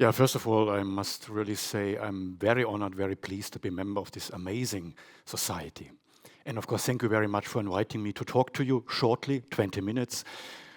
Yeah, first of all, I must really say I'm very honored, very pleased to be a member of this amazing society. And of course, thank you very much for inviting me to talk to you shortly, 20 minutes.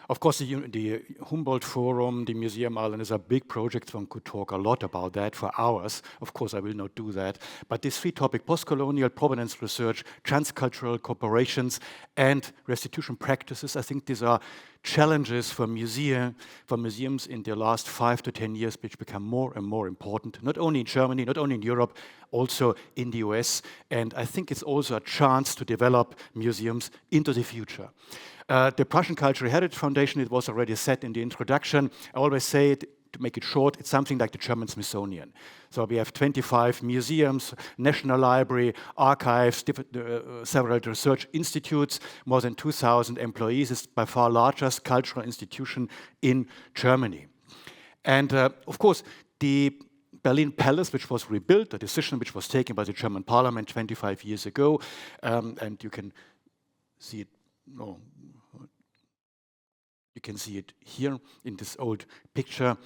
Of course, the Humboldt Forum, the Museum Island is a big project. One could talk a lot about that for hours. Of course, I will not do that. But this three topic, postcolonial provenance research, transcultural cooperations, and restitution practices, I think these are challenges for museums in the last 5 to 10 years, which become more and more important, not only in Germany, not only in Europe, also in the US. And I think it's also a chance to develop museums into the future. The Prussian Cultural Heritage Foundation, it was already said in the introduction. I always say it, to make it short, it's something like the German Smithsonian. So we have 25 museums, National Library, archives, several research institutes, more than 2,000 employees. It's by far largest cultural institution in Germany. And of course, the Berlin Palace, which was rebuilt, a decision which was taken by the German parliament 25 years ago, and you can see it, no, you can see it here in this old picture.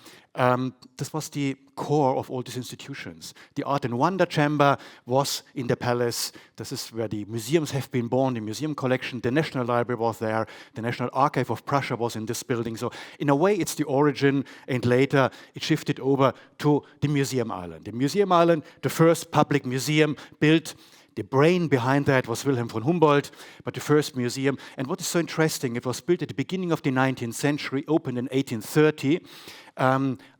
This was the core of all these institutions. The Art and Wonder Chamber was in the palace. This is where the museums have been born, the museum collection. The National Library was there. The National Archive of Prussia was in this building. So in a way, it's the origin, and later it shifted over to the Museum Island. The Museum Island, the first public museum built. The brain behind that was Wilhelm von Humboldt, but the first museum. And what is so interesting, it was built at the beginning of the 19th century, opened in 1830,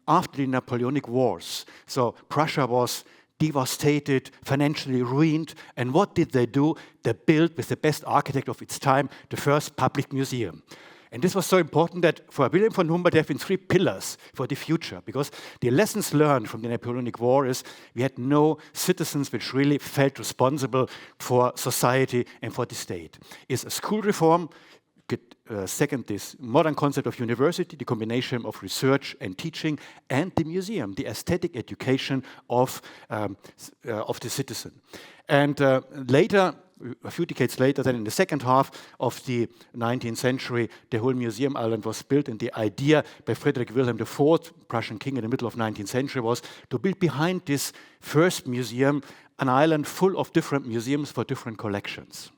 after the Napoleonic Wars. So Prussia was devastated, financially ruined. And what did they do? They built, with the best architect of its time, the first public museum. And this was so important that for Wilhelm von Humboldt there have been 3 pillars for the future, because the lessons learned from the Napoleonic War is we had no citizens which really felt responsible for society and for the state. Is a school reform, second, this modern concept of university, the combination of research and teaching, and the museum, the aesthetic education of the citizen. And later, a few decades later, then in the second half of the 19th century, the whole Museum Island was built, and the idea by Frederick Wilhelm IV, Prussian king in the middle of 19th century, was to build behind this first museum an island full of different museums for different collections.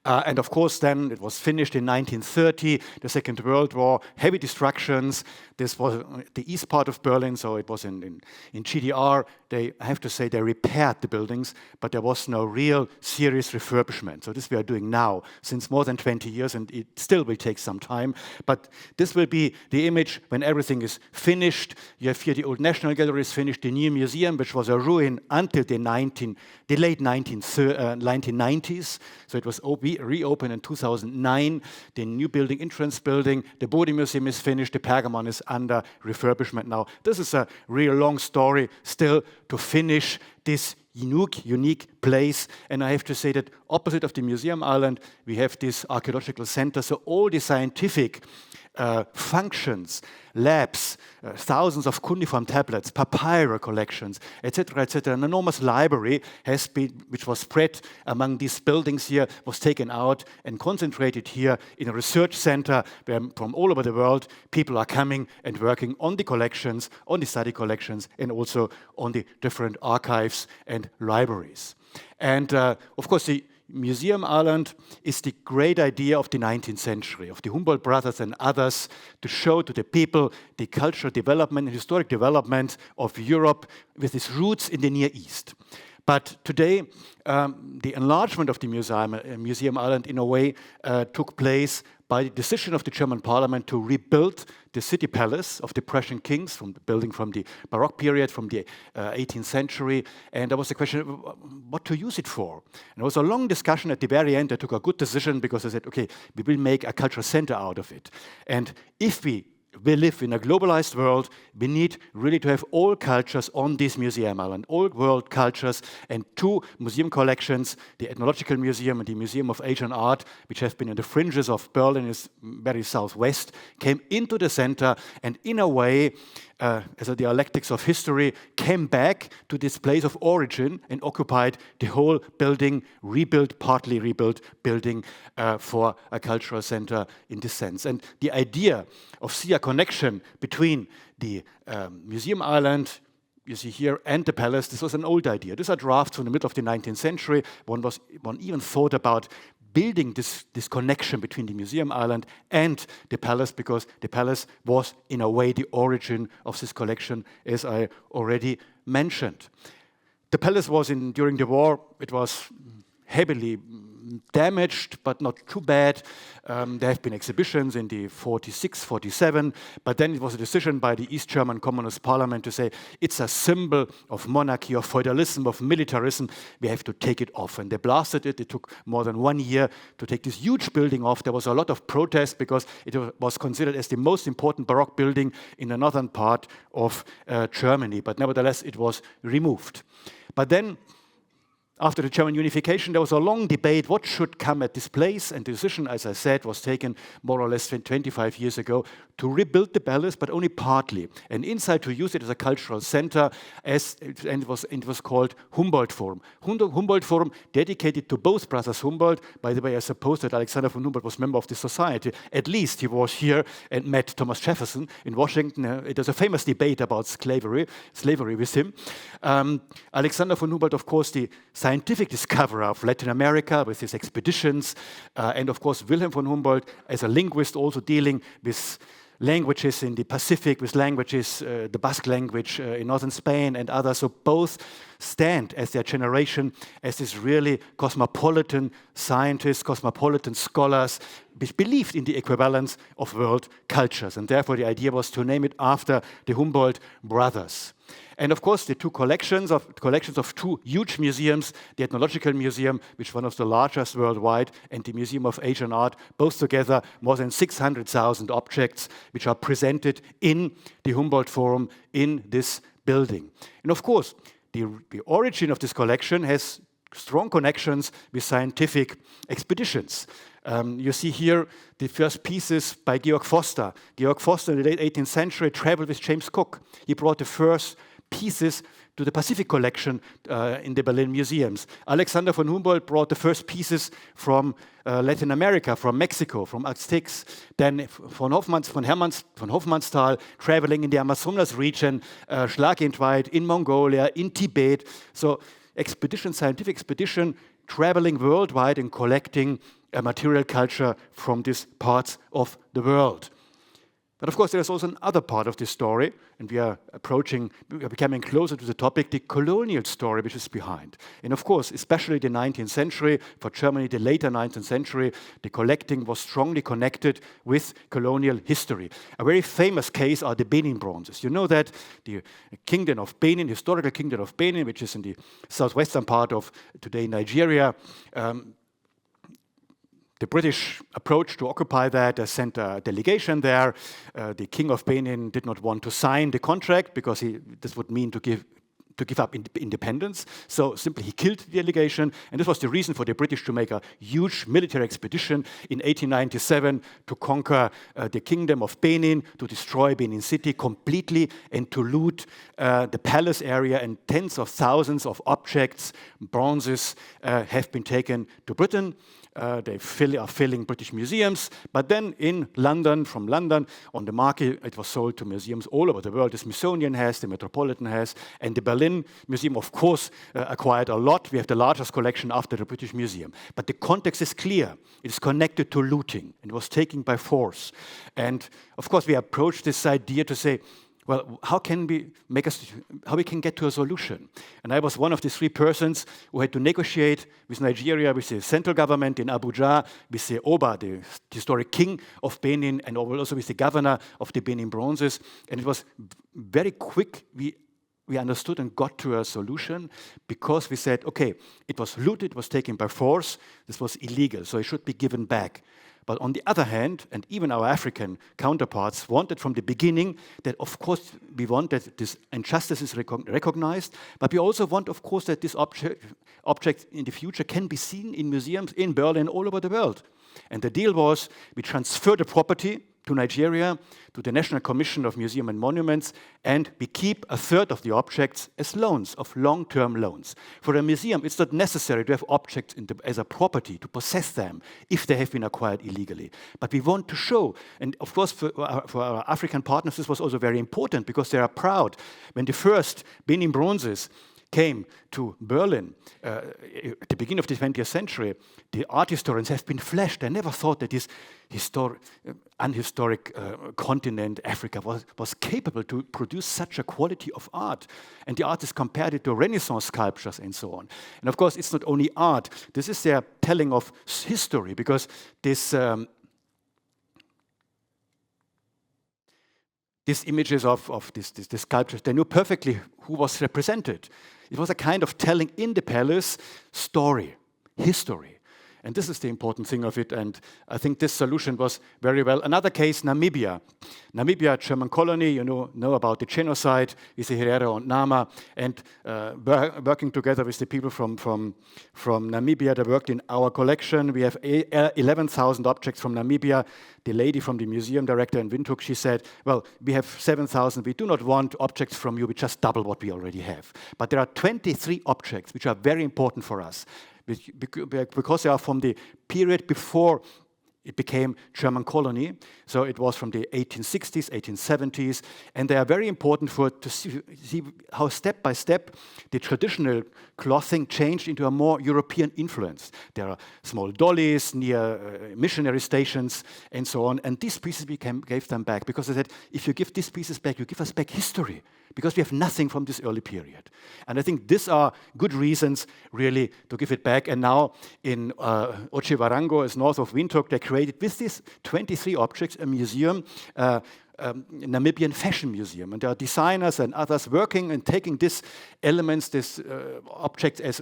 And of course, then it was finished in 1930, the Second World War, heavy destructions. This was the east part of Berlin, so it was in GDR. I have to say, they repaired the buildings, but there was no real serious refurbishment. So this we are doing now, since more than 20 years, and it still will take some time. But this will be the image when everything is finished. You have here the old National Gallery is finished, the new museum, which was a ruin until the late 1990s. So it was reopened in 2009. The new building, entrance building, the Bode Museum is finished. The Pergamon is under refurbishment now. This is a real long story still to finish this unique place. And I have to say that opposite of the Museum Island, we have this archaeological center. So all the scientific functions, labs, thousands of cuneiform tablets, papyrus collections, etc., etc. An enormous library has been, which was spread among these buildings here, was taken out and concentrated here in a research center where from all over the world people are coming and working on the collections, on the study collections, and also on the different archives and libraries. And of course, the Museum Island is the great idea of the 19th century, of the Humboldt brothers and others, to show to the people the cultural development and historic development of Europe with its roots in the Near East. But today, the enlargement of the Museum Island, in a way, took place by the decision of the German parliament to rebuild the city palace of the Prussian kings, from the building from the Baroque period, from the 18th century. And there was a question, what to use it for? And there was a long discussion. At the very end, they took a good decision, because they said, okay, we will make a cultural center out of it. And if we live in a globalized world, we need really to have all cultures on this Museum Island, all world cultures, and 2 museum collections, the Ethnological Museum and the Museum of Asian Art, which have been in the fringes of Berlin, is very southwest, came into the center, and in a way as a dialectics of history, came back to this place of origin and occupied the whole building, partly rebuilt building for a cultural center in this sense. And the idea of seeing a connection between the museum island, you see here, and the palace, this was an old idea. These are drafts from the middle of the 19th century. One even thought about building this connection between the museum island and the palace, because the palace was, in a way, the origin of this collection, as I already mentioned. The palace was, during the war, it was heavily damaged, but not too bad. There have been exhibitions in the 46, 47, but then it was a decision by the East German Communist Parliament to say it's a symbol of monarchy, of feudalism, of militarism. We have to take it off. And they blasted it. It took more than 1 year to take this huge building off. There was a lot of protest because it was considered as the most important Baroque building in the northern part of Germany. But nevertheless, it was removed. But then, after the German unification, there was a long debate what should come at this place, and the decision, as I said, was taken more or less 25 years ago to rebuild the palace, but only partly, and inside to use it as a cultural center, and it was called Humboldt Forum. Humboldt Forum, dedicated to both brothers Humboldt. By the way, I suppose that Alexander von Humboldt was a member of the society. At least he was here and met Thomas Jefferson in Washington. It was a famous debate about slavery with him. Alexander von Humboldt, of course, the scientific discoverer of Latin America with his expeditions, and of course Wilhelm von Humboldt as a linguist, also dealing with languages in the Pacific, with languages, the Basque language in northern Spain and others. So both stand as their generation as this really cosmopolitan scientists, cosmopolitan scholars, which believed in the equivalence of world cultures. And therefore the idea was to name it after the Humboldt brothers. And of course, the collections of two huge museums, the Ethnological Museum, which is one of the largest worldwide, and the Museum of Asian Art, both together more than 600,000 objects, which are presented in the Humboldt Forum in this building. And of course, the origin of this collection has strong connections with scientific expeditions. You see here the first pieces by Georg Foster. Georg Foster in the late 18th century traveled with James Cook. He brought the first pieces to the Pacific collection in the Berlin museums. Alexander von Humboldt brought the first pieces from Latin America, from Mexico, from Aztecs. Then von Hofmannsthal traveling in the Amazonas region, Schlagentweit, in Mongolia, in Tibet. So scientific expedition, traveling worldwide and collecting material culture from these parts of the world. But of course, there's also another part of this story, and we are becoming closer to the topic, the colonial story which is behind. And of course, especially the 19th century, for Germany, the later 19th century, the collecting was strongly connected with colonial history. A very famous case are the Benin bronzes. You know that the kingdom of Benin, historical kingdom of Benin, which is in the southwestern part of today Nigeria, the British approached to occupy that. They sent a delegation there. The king of Benin did not want to sign the contract because this would mean to give up independence. So simply he killed the delegation. And this was the reason for the British to make a huge military expedition in 1897 to conquer the kingdom of Benin, to destroy Benin City completely, and to loot the palace area. And tens of thousands of objects, bronzes, have been taken to Britain. They are filling British museums, but then from London, on the market, it was sold to museums all over the world. The Smithsonian has, the Metropolitan has, and the Berlin Museum, of course, acquired a lot. We have the largest collection after the British Museum. But the context is clear. It is connected to looting. It was taken by force. And of course, we approached this idea to say, well, how we can get to a solution? And I was one of the three persons who had to negotiate with Nigeria, with the central government in Abuja, with the Oba, the historic king of Benin, and also with the governor of the Benin bronzes. And it was very quick. We understood and got to a solution because we said, okay, it was looted, it was taken by force, this was illegal, so it should be given back. But on the other hand, and even our African counterparts wanted from the beginning that, of course, we want that this injustice is recognized, but we also want, of course, that this object in the future can be seen in museums in Berlin all over the world. And the deal was we transfer the property to Nigeria, to the National Commission of Museum and Monuments, and we keep a third of the objects as loans, of long-term loans. For a museum, it's not necessary to have objects as a property, to possess them, if they have been acquired illegally. But we want to show, and of course for our African partners, this was also very important, because they are proud. When the first Benin bronzes came to Berlin at the beginning of the 20th century, the art historians have been flashed. They never thought that this unhistoric continent, Africa, was capable to produce such a quality of art. And the artists compared it to Renaissance sculptures and so on. And of course, it's not only art. This is their telling of history, because these images of these sculptures, they knew perfectly who was represented. It was a kind of telling in the palace story, history. And this is the important thing of it, and I think this solution was very well. Another case, Namibia. Namibia, German colony, you know about the genocide, Isihirero and Nama, and working together with the people from Namibia, they worked in our collection. We have 11,000 objects from Namibia. The lady from the museum director in Windhoek, she said, well, we have 7,000. We do not want objects from you. We just double what we already have. But there are 23 objects which are very important for us, because they are from the period before it became German colony. So it was from the 1860s, 1870s, and they are very important to see how step by step the traditional clothing changed into a more European influence. There are small dollies near missionary stations and so on, and these pieces we gave them back, because they said, if you give these pieces back, you give us back history, because we have nothing from this early period. And I think these are good reasons, really, to give it back. And now in Otjiwarongo, is north of Windhoek, they created with these 23 objects a museum, Namibian fashion museum. And there are designers and others working and taking these elements, these objects as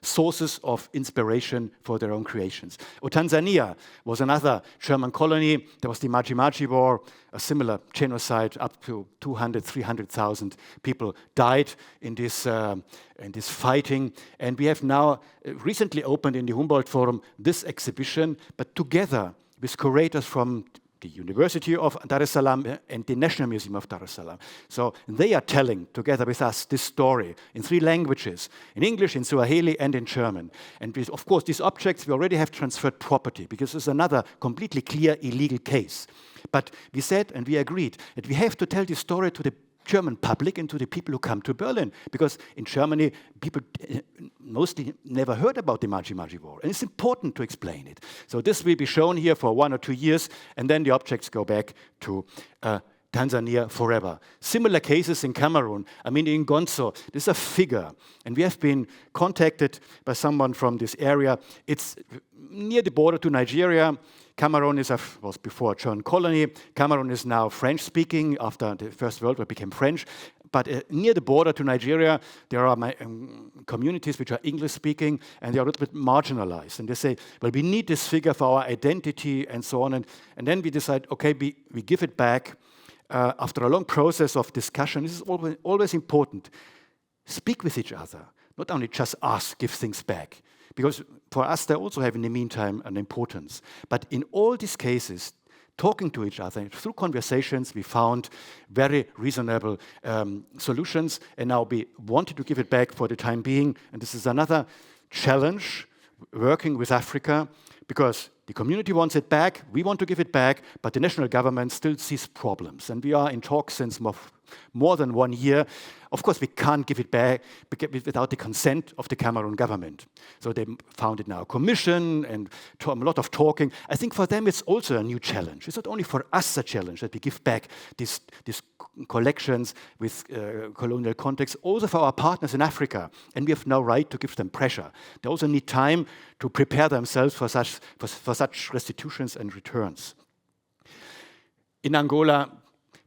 sources of inspiration for their own creations. Tanzania was another German colony. There was the Maji Maji War, a similar genocide. Up to 200,000, 300,000 people died in this fighting. And we have now recently opened in the Humboldt Forum this exhibition, but together with curators from the University of Dar es Salaam and the National Museum of Dar es Salaam. So they are telling, together with us, this story in 3 languages, in English, in Swahili, and in German. And of course, these objects, we already have transferred property, because it's another completely clear illegal case. But we said, and we agreed, that we have to tell this story to the German public and to the people who come to Berlin, because in Germany, people mostly never heard about the Maji Maji War, and it's important to explain it. So this will be shown here for 1 or 2 years, and then the objects go back to Tanzania forever. Similar cases in Cameroon. I mean, in Gonzo, this is a figure, and we have been contacted by someone from this area. It's near the border to Nigeria. Cameroon was before a German colony. Cameroon is now French-speaking. After the First World War, it became French. But near the border to Nigeria, there are communities which are English-speaking, and they are a little bit marginalized. And they say, well, we need this figure for our identity and so on. And then we decide, okay, we give it back. After a long process of discussion, this is always important. Speak with each other, not only just ask, give things back. Because for us, they also have, in the meantime, an importance. But in all these cases, talking to each other, through conversations, we found very reasonable solutions. And now we wanted to give it back for the time being. And this is another challenge, working with Africa, because the community wants it back, we want to give it back, but the national government still sees problems. And we are in talks since more than 1 year. Of course, we can't give it back without the consent of the Cameroon government. So they founded now a commission and a lot of talking. I think for them it's also a new challenge. It's not only for us a challenge that we give back these collections with colonial context, also for our partners in Africa. And we have no right to give them pressure. They also need time to prepare themselves for such restitutions and returns. In Angola,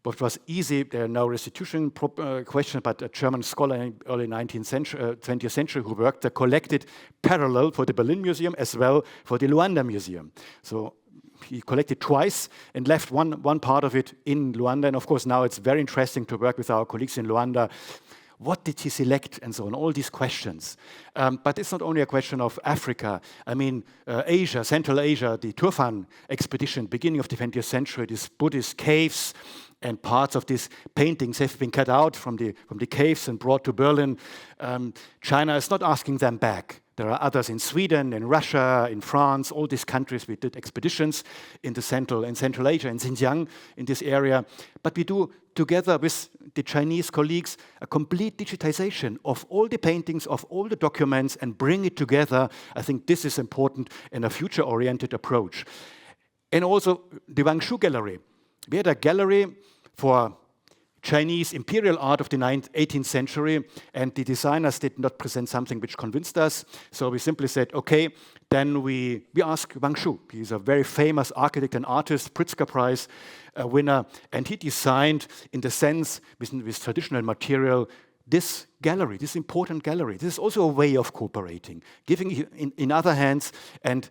what was easy, there are no restitution questions, but a German scholar in the early 20th century who worked there collected parallel for the Berlin Museum as well for the Luanda Museum. So he collected twice and left one part of it in Luanda. And of course, now it's very interesting to work with our colleagues in Luanda. What did he select? And so on, all these questions. But it's not only a question of Africa. I mean, Asia, Central Asia, the Turfan expedition, beginning of the 20th century, these Buddhist caves, and parts of these paintings have been cut out from the caves and brought to Berlin. China is not asking them back. There are others in Sweden, in Russia, in France, all these countries. We did expeditions in Central Asia, in Xinjiang, in this area. But we do, together with the Chinese colleagues, a complete digitization of all the paintings, of all the documents, and bring it together. I think this is important in a future-oriented approach. And also the Wangshu Gallery. We had a gallery for Chinese imperial art of the 18th century, and the designers did not present something which convinced us. So we simply said, okay, then we asked Wangshu. He's a very famous architect and artist, Pritzker Prize winner, and he designed, in the sense, with traditional material, this gallery, this important gallery. This is also a way of cooperating, giving in other hands, and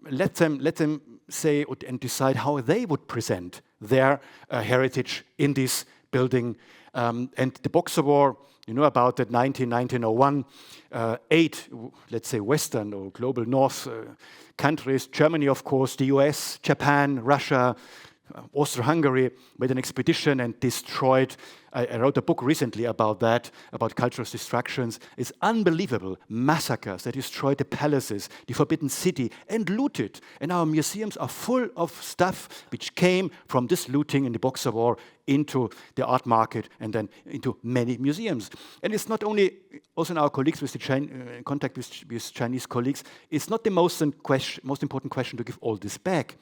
let them say and decide how they would present their heritage in this building. And the Boxer War, you know about that, 1901, 8, let's say, Western or global North countries, Germany, of course, the US, Japan, Russia, Austro-Hungary, made an expedition and destroyed. I wrote a book recently about that, about cultural destructions. It's unbelievable massacres. They destroyed the palaces, the Forbidden City, and looted. And our museums are full of stuff which came from this looting in the Boxer War into the art market and then into many museums. And it's not only, also in our colleagues with the contact with Chinese colleagues, it's not the most important question to give all this back.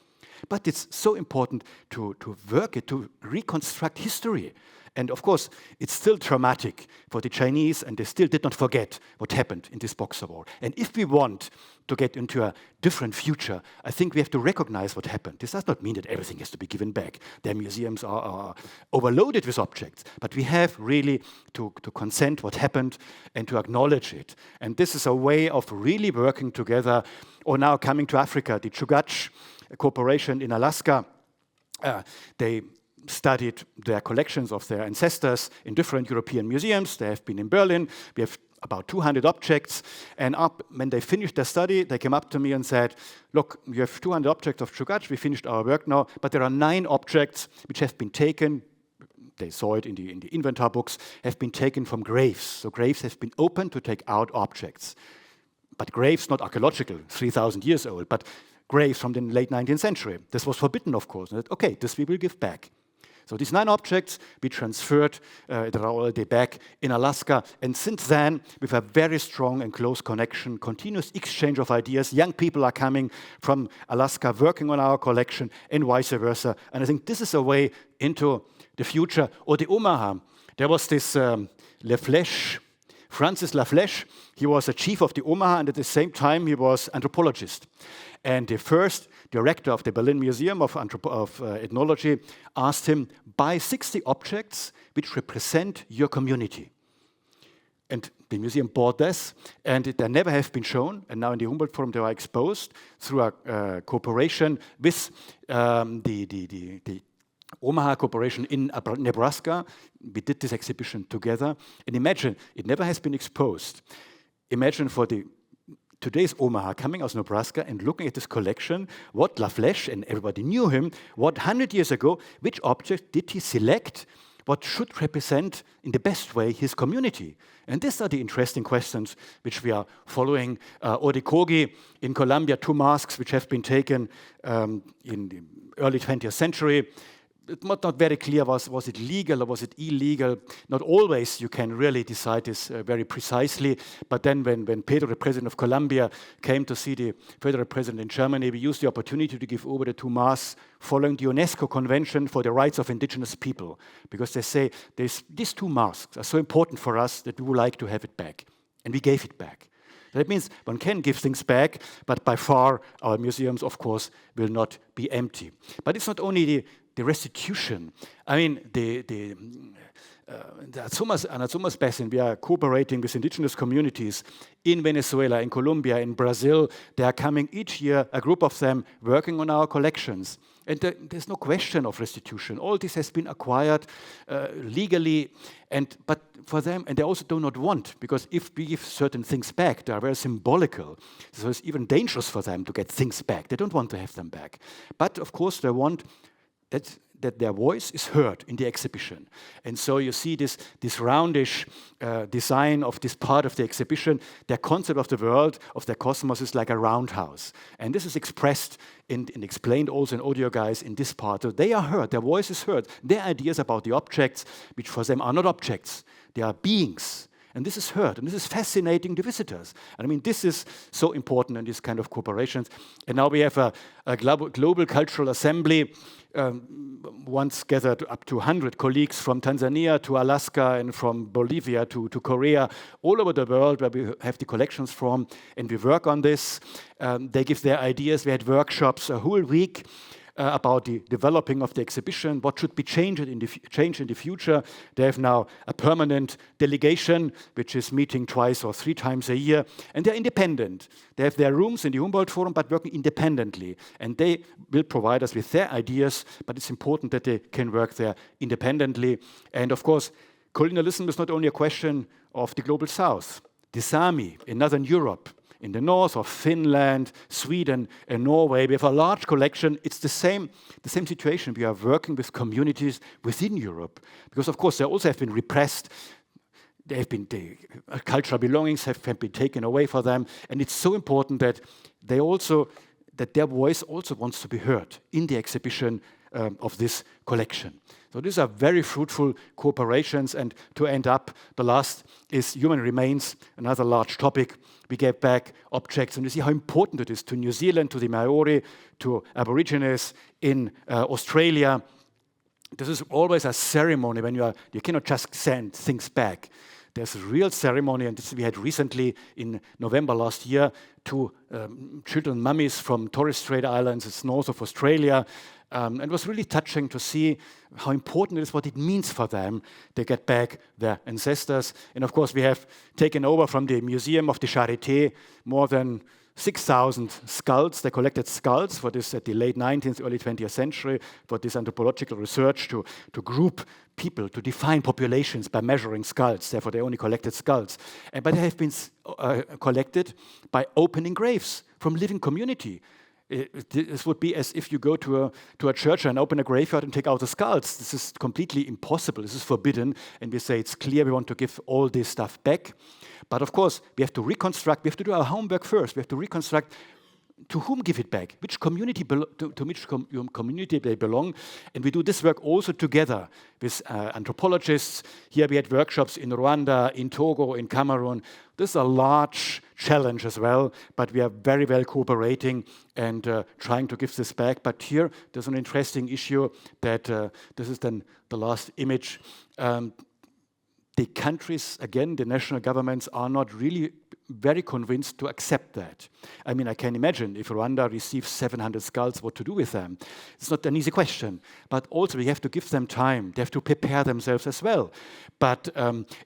But it's so important to work it, to reconstruct history. And of course, it's still traumatic for the Chinese, and they still did not forget what happened in this Boxer War. And if we want to get into a different future, I think we have to recognize what happened. This does not mean that everything has to be given back. Their museums are overloaded with objects, but we have really to consent what happened and to acknowledge it. And this is a way of really working together. Or now coming to Africa, the Chugach Corporation in Alaska, they studied their collections of their ancestors in different European museums. They have been in Berlin. We have about 200 objects. And when they finished their study, they came up to me and said, look, you have 200 objects of Chugach. We finished our work now, but there are 9 objects which have been taken. They saw it in the inventory books, have been taken from graves. So graves have been opened to take out objects. But graves, not archaeological, 3,000 years old, but graves from the late 19th century. This was forbidden, of course. And okay, this we will give back. So these 9 objects we transferred already back in Alaska. And since then, with a very strong and close connection, continuous exchange of ideas. Young people are coming from Alaska, working on our collection, and vice versa. And I think this is a way into the future. Or the Omaha. There was this Laflèche, Francis Laflèche. He was a chief of the Omaha, and at the same time, he was anthropologist. And the first director of the Berlin Museum of Ethnology asked him, buy 60 objects which represent your community. And the museum bought this, and they never have been shown. And now in the Humboldt Forum, they are exposed through a cooperation with the Omaha Corporation in Nebraska. We did this exhibition together. And imagine, it never has been exposed. Imagine for today's Omaha coming out of Nebraska and looking at this collection, what Laflèche, and everybody knew him, what 100 years ago, which object did he select, what should represent in the best way his community? And these are the interesting questions which we are following. Orikogi in Colombia, 2 masks which have been taken in the early 20th century. It's not very clear, was it legal or was it illegal? Not always you can really decide this very precisely. But then when Pedro, the president of Colombia, came to see the federal president in Germany, we used the opportunity to give over the 2 masks following the UNESCO Convention for the Rights of Indigenous People. Because they say these 2 masks are so important for us that we would like to have it back. And we gave it back. That means one can give things back, but by far our museums, of course, will not be empty. But it's not only the restitution. I mean, the Amazonas Basin, we are cooperating with indigenous communities in Venezuela, in Colombia, in Brazil. They are coming each year, a group of them, working on our collections. And there's no question of restitution. All this has been acquired legally, but for them, and they also do not want, because if we give certain things back, they are very symbolical. So it's even dangerous for them to get things back. They don't want to have them back. But of course, they want that their voice is heard in the exhibition. And so you see this roundish design of this part of the exhibition. Their concept of the world, of their cosmos, is like a roundhouse. And this is expressed and explained also in audio guides in this part. So they are heard, their voice is heard. Their ideas about the objects, which for them are not objects, they are beings. And this is heard, and this is fascinating to visitors. And I mean, this is so important in these kind of cooperations. And now we have a global cultural assembly, once gathered up to 100 colleagues from Tanzania to Alaska and from Bolivia to Korea, all over the world where we have the collections from, and we work on this. They give their ideas. We had workshops a whole week about the developing of the exhibition, what should be changed in the future. They have now a permanent delegation, which is meeting 2 or 3 times a year, and they're independent. They have their rooms in the Humboldt Forum, but working independently. And they will provide us with their ideas, but it's important that they can work there independently. And of course, colonialism is not only a question of the Global South. The Sami in Northern Europe, in the north of Finland, Sweden, and Norway, we have a large collection. It's the same situation. We are working with communities within Europe, because of course they also have been repressed. The cultural belongings have been taken away from them, and it's so important that their voice also wants to be heard in the exhibition of this collection. So these are very fruitful cooperations, and to end up, the last is human remains, another large topic. We get back objects, and you see how important it is to New Zealand, to the Maori, to Aborigines in Australia. This is always a ceremony when you cannot just send things back. There's a real ceremony, and this we had recently in November last year, 2 children mummies from Torres Strait Islands, it's north of Australia. And it was really touching to see how important it is, what it means for them to get back their ancestors. And of course, we have taken over from the Museum of the Charité more than 6,000 skulls. They collected skulls for this at the late 19th, early 20th century, for this anthropological research to group people, to define populations by measuring skulls. Therefore, they only collected skulls. But they have been collected by opening graves from living community. This would be as if you go to a church and open a graveyard and take out the skulls. This is completely impossible. This is forbidden. And we say it's clear we want to give all this stuff back. But of course, we have to reconstruct. We have to do our homework first. We have to reconstruct to whom give it back, which community to which community they belong. And we do this work also together with anthropologists. Here we had workshops in Rwanda, in Togo, in Cameroon. This is a large challenge as well, but we are very well cooperating and trying to give this back. But here there's an interesting issue that this is then the last image. The countries, again, the national governments are not really very convinced to accept that. I mean, I can imagine if Rwanda receives 700 skulls, what to do with them. It's not an easy question. But also we have to give them time. They have to prepare themselves as well. But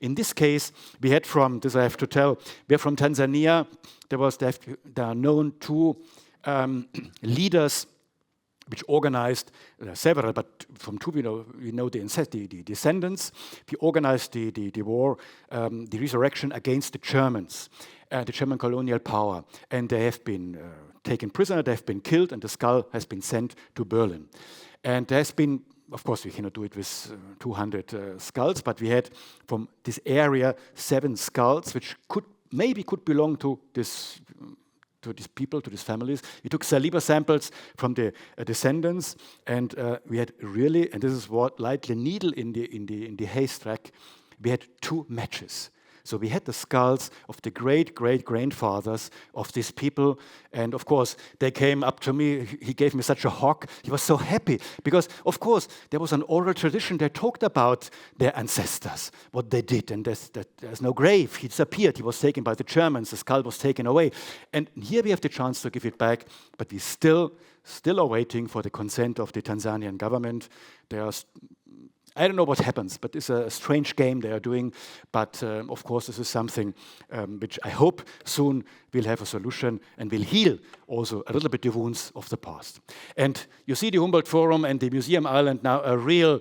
in this case, we had from, this I have to tell, we are from Tanzania. There are known 2 leaders which organized several, but from 2 we know the descendants. We organized the war, the resurrection against the Germans, the German colonial power. And they have been taken prisoner, they have been killed, and the skull has been sent to Berlin. And there has been, of course, we cannot do it with 200 skulls, but we had from this area 7 skulls, which maybe could belong to these people, to these families. We took saliva samples from the descendants, and we had really, and this is what, like the needle in the haystack, we had 2 matches. So we had the skulls of the great-great-grandfathers of these people. And of course, they came up to me. He gave me such a hug. He was so happy because, of course, there was an oral tradition. They talked about their ancestors, what they did. And there's no grave. He disappeared. He was taken by the Germans. The skull was taken away. And here we have the chance to give it back, but we still are waiting for the consent of the Tanzanian government. I don't know what happens, but it's a strange game they are doing. But of course, this is something which I hope soon will have a solution and will heal also a little bit the wounds of the past. And you see the Humboldt Forum and the Museum Island now a real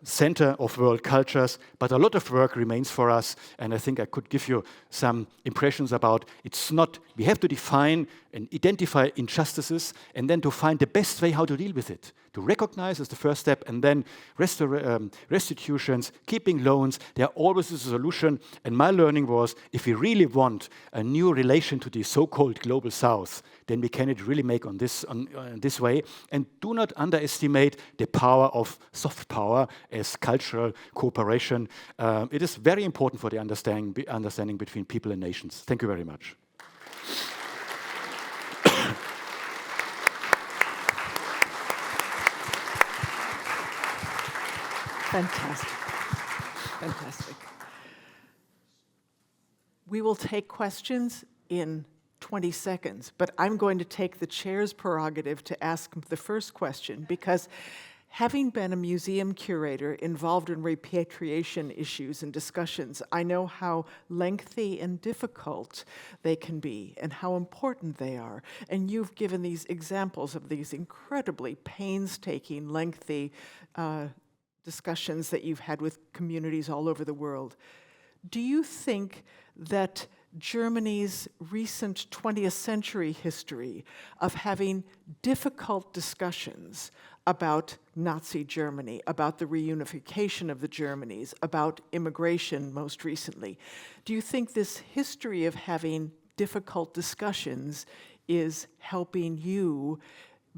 center of world cultures, but a lot of work remains for us, and I think I could give you some impressions about it's not, we have to define and identify injustices and then to find the best way how to deal with it. To recognize is the first step, and then restitutions, keeping loans, they are always a solution. And my learning was, if we really want a new relation to the so-called global South, then we can really make on this way. And do not underestimate the power of soft power as cultural cooperation. It is very important for the understanding between people and nations. Thank you very much. Fantastic. Fantastic. We will take questions in 20 seconds, but I'm going to take the chair's prerogative to ask the first question, because having been a museum curator involved in repatriation issues and discussions, I know how lengthy and difficult they can be and how important they are. And you've given these examples of these incredibly painstaking, lengthy discussions that you've had with communities all over the world. Do you think that Germany's recent 20th century history of having difficult discussions about Nazi Germany, about the reunification of the Germanies, about immigration most recently, do you think this history of having difficult discussions is helping you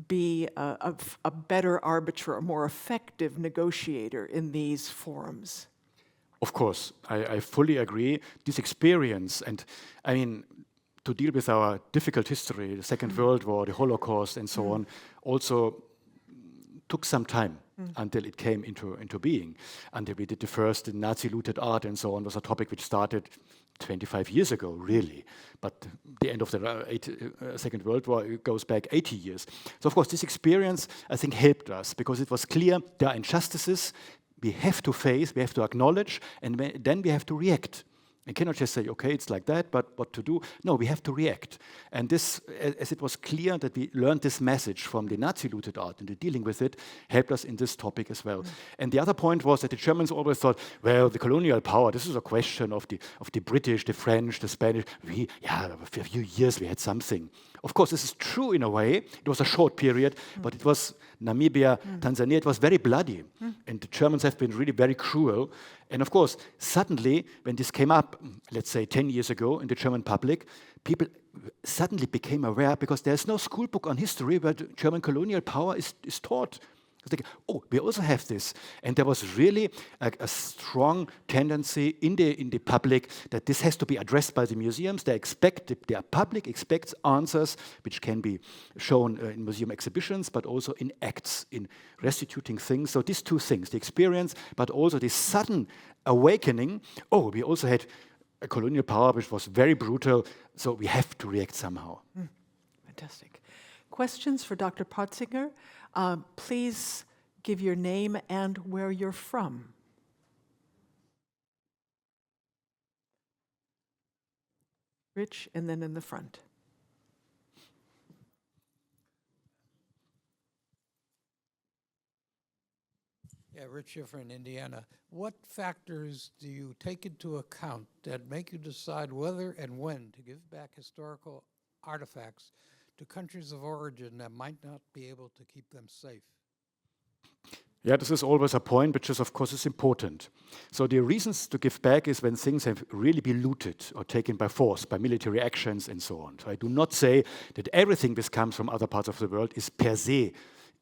be a better arbiter, a more effective negotiator in these forums? Of course, I fully agree. This experience, and I mean, to deal with our difficult history, the Second World War, the Holocaust, and so on, also took some time until it came into being. Until we did the first Nazi-looted art and so on was a topic which started 25 years ago, really. But the end of the Second World War goes back 80 years. So, of course, this experience, I think, helped us because it was clear there are injustices we have to face, we have to acknowledge, and then we have to react. We cannot just say, okay, it's like that, but what to do? No, we have to react. And this, as it was clear that we learned this message from the Nazi-looted art and the dealing with it, helped us in this topic as well. And the other point was that the Germans always thought, well, the colonial power, this is a question of the British, the French, the Spanish. For a few years we had something. Of course, this is true in a way. It was a short period, but it was Namibia, Tanzania, it was very bloody. And the Germans have been really very cruel. And of course, suddenly, when this came up, let's say 10 years ago in the German public, people suddenly became aware because there's no school book on history where the German colonial power is taught. Like, oh, we also have this. And there was really a strong tendency in the public that this has to be addressed by the museums. Their public expects answers which can be shown in museum exhibitions, but also in acts, in restituting things. So these two things, the experience, but also the sudden awakening. Oh, we also had a colonial power which was very brutal, so we have to react somehow. Fantastic. Questions for Dr. Parzinger? Please give your name and where you're from. Rich, and then in the front. Yeah, Rich Schiffer in Indiana. What factors do you take into account that make you decide whether and when to give back historical artifacts to countries of origin that might not be able to keep them safe? Yeah, this is always a point which is, of course, is important. So the reasons to give back is when things have really been looted or taken by force, by military actions and so on. So I do not say that everything this comes from other parts of the world is per se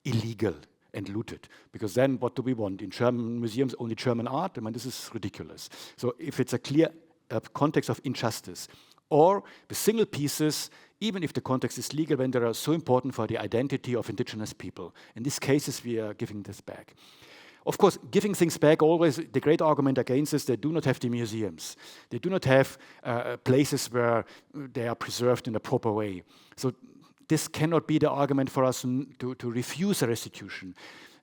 illegal and looted, because then what do we want? In German museums, only German art? I mean, this is ridiculous. So if it's a clear a context of injustice. Or the single pieces, even if the context is legal, when they are so important for the identity of indigenous people. In these cases, we are giving this back. Of course, giving things back, always the great argument against is they do not have the museums. They do not have places where they are preserved in a proper way. So this cannot be the argument for us to refuse a restitution.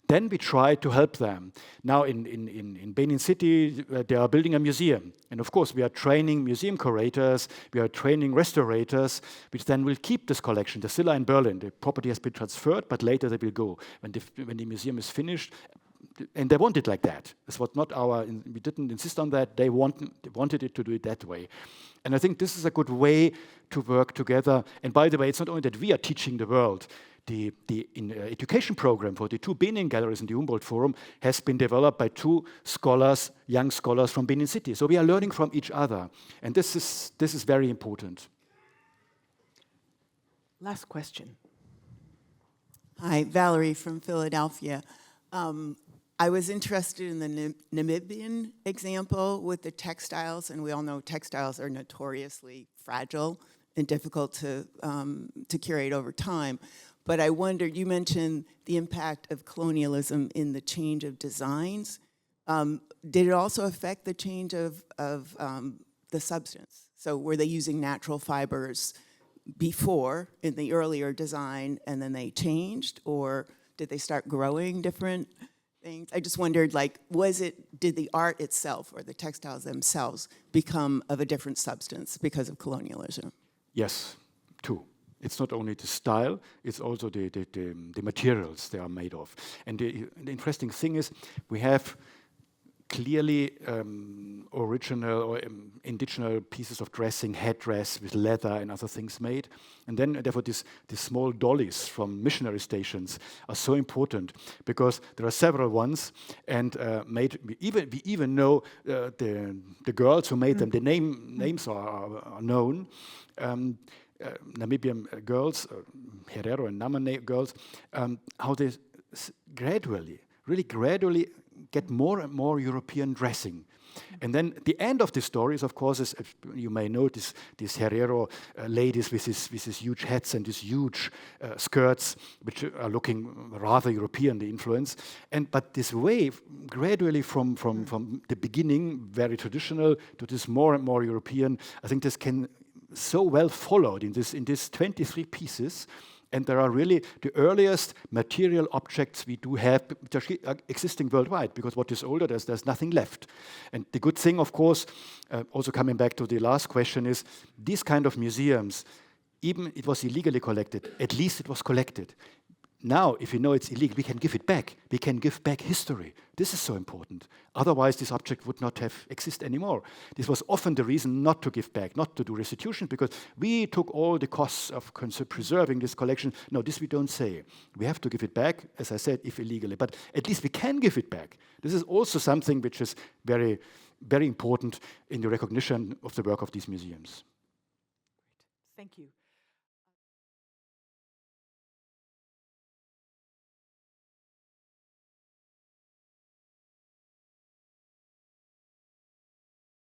Then we try to help them. Now in Benin City, they are building a museum. And of course, we are training museum curators, we are training restaurators, which then will keep this collection. They're still in Berlin. The property has been transferred, but later they will go. When the museum is finished, and they want it like that. This was not we didn't insist on that. They wanted it to do it that way. And I think this is a good way to work together. And by the way, it's not only that we are teaching the world. The education program for the 2 Benin galleries in the Humboldt Forum has been developed by 2 scholars, young scholars from Benin City. So we are learning from each other. And this is very important. Last question. Hi, Valerie from Philadelphia. I was interested in the Namibian example with the textiles, and we all know textiles are notoriously fragile and difficult to curate over time. But I wondered, you mentioned the impact of colonialism in the change of designs. Did it also affect the change of the substance? So were they using natural fibers before in the earlier design and then they changed, or did they start growing different things? I just wondered, like, did the art itself or the textiles themselves become of a different substance because of colonialism? Yes, 2. It's not only the style, it's also the materials they are made of. And the interesting thing is, we have clearly original or indigenous pieces of dressing, headdress with leather and other things made. And then therefore these small dollies from missionary stations are so important because there are several ones and we even know the girls who made them. The names are known. Namibian girls, Herero and Namane girls, how they really gradually get more and more European dressing. And then the end of the story is, of course, is, you may notice these Herero ladies with these huge hats and these huge skirts, which are looking rather European, the influence. But this wave, gradually from the beginning, very traditional, to this more and more European, I think this can so well followed in these 23 pieces, and there are really the earliest material objects we do have which are existing worldwide, because what is older, there's nothing left. And the good thing, of course, also coming back to the last question, is these kind of museums, even it was illegally collected, at least it was collected. Now, if you know it's illegal, we can give it back. We can give back history. This is so important. Otherwise, this object would not have existed anymore. This was often the reason not to give back, not to do restitution, because we took all the costs of preserving this collection. No, this we don't say. We have to give it back, as I said, if illegally. But at least we can give it back. This is also something which is very, very important in the recognition of the work of these museums. Thank you.